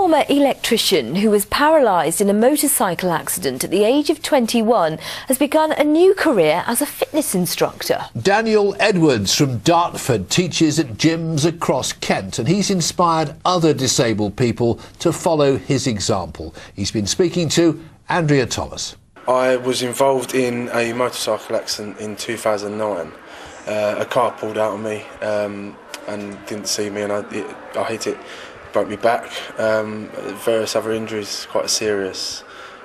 former electrician who was paralysed in a motorcycle accident at the age of 21 has begun a new career as a fitness instructor. Daniel Edwards from Dartford teaches at gyms across Kent, and he's inspired other disabled people to follow his example. He's been speaking to Andrea Thomas. I was involved in a motorcycle accident in 2009. A car pulled out on me and didn't see me, and I hit it, broke me back. Various other injuries, quite serious,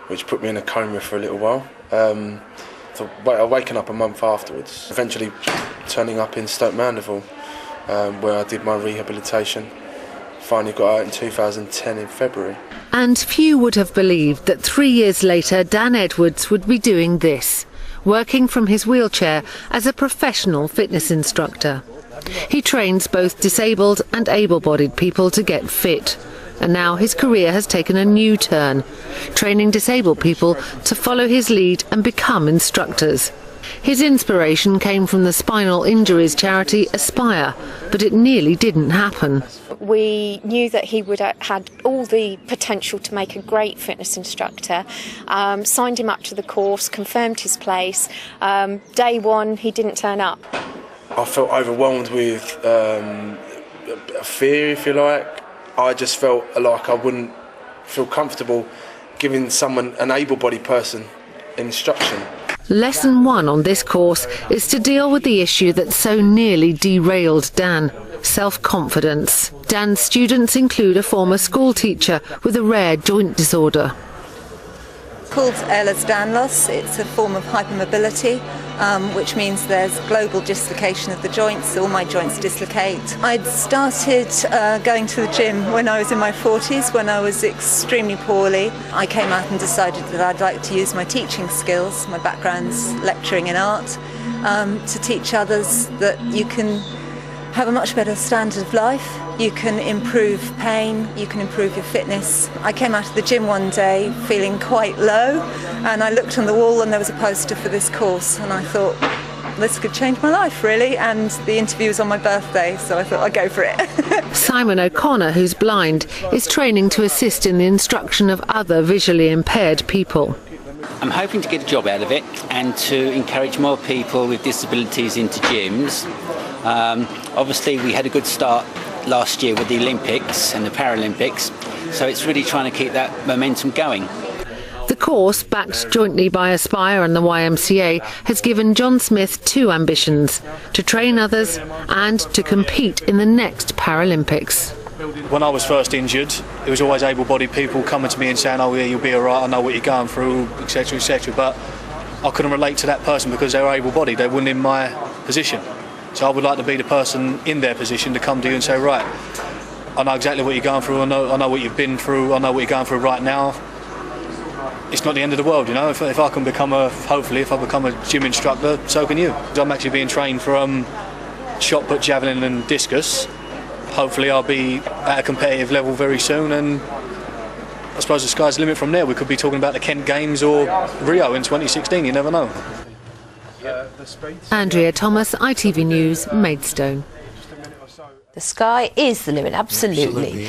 which put me in a coma for a little while. I waken up a month afterwards, eventually turning up in Stoke Mandeville, where I did my rehabilitation. Finally got out in 2010 in February. And few would have believed that 3 years later Dan Edwards would be doing this, working from his wheelchair as a professional fitness instructor. He trains both disabled and able-bodied people to get fit. And now his career has taken a new turn, training disabled people to follow his lead and become instructors. His inspiration came from the spinal injuries charity Aspire, but it nearly didn't happen. We knew that he would have had all the potential to make a great fitness instructor, signed him up to the course, confirmed his place. Day one, he didn't turn up. I felt overwhelmed with fear, if you like. I just felt like I wouldn't feel comfortable giving someone, an able-bodied person, instruction. Lesson 1 on this course is to deal with the issue that so nearly derailed Dan: self-confidence. Dan's students include a former school teacher with a rare joint disorder. It's called Ehlers-Danlos. It's a form of hypermobility, which means there's global dislocation of the joints. All my joints dislocate. I'd started going to the gym when I was in my 40s, when I was extremely poorly. I came out and decided that I'd like to use my teaching skills, my background's lecturing in art, to teach others that you can have a much better standard of life. You can improve pain, you can improve your fitness. I came out of the gym one day feeling quite low, and I looked on the wall and there was a poster for this course, and I thought, this could change my life really, and the interview was on my birthday, so I thought I'd go for it. Simon O'Connor, who's blind, is training to assist in the instruction of other visually impaired people. I'm hoping to get a job out of it and to encourage more people with disabilities into gyms. Obviously we had a good start last year with the Olympics and the Paralympics, so it's really trying to keep that momentum going. The course, backed jointly by Aspire and the YMCA, has given John Smith two ambitions: to train others and to compete in the next Paralympics. When I was first injured, it was always able-bodied people coming to me and saying, oh yeah, you'll be all right, I know what you're going through, etc, etc, but I couldn't relate to that person because they were able-bodied, they weren't in my position. So I would like to be the person in their position to come to you and say, right, I know exactly what you're going through, I know what you've been through, I know what you're going through right now. It's not the end of the world, you know. If I can become hopefully if I become a gym instructor, so can you. I'm actually being trained from shot put, javelin and discus. Hopefully I'll be at a competitive level very soon, and I suppose the sky's the limit from there. We could be talking about the Kent Games or Rio in 2016, you never know. Andrea Thomas, ITV News, Maidstone. The sky is the limit, absolutely.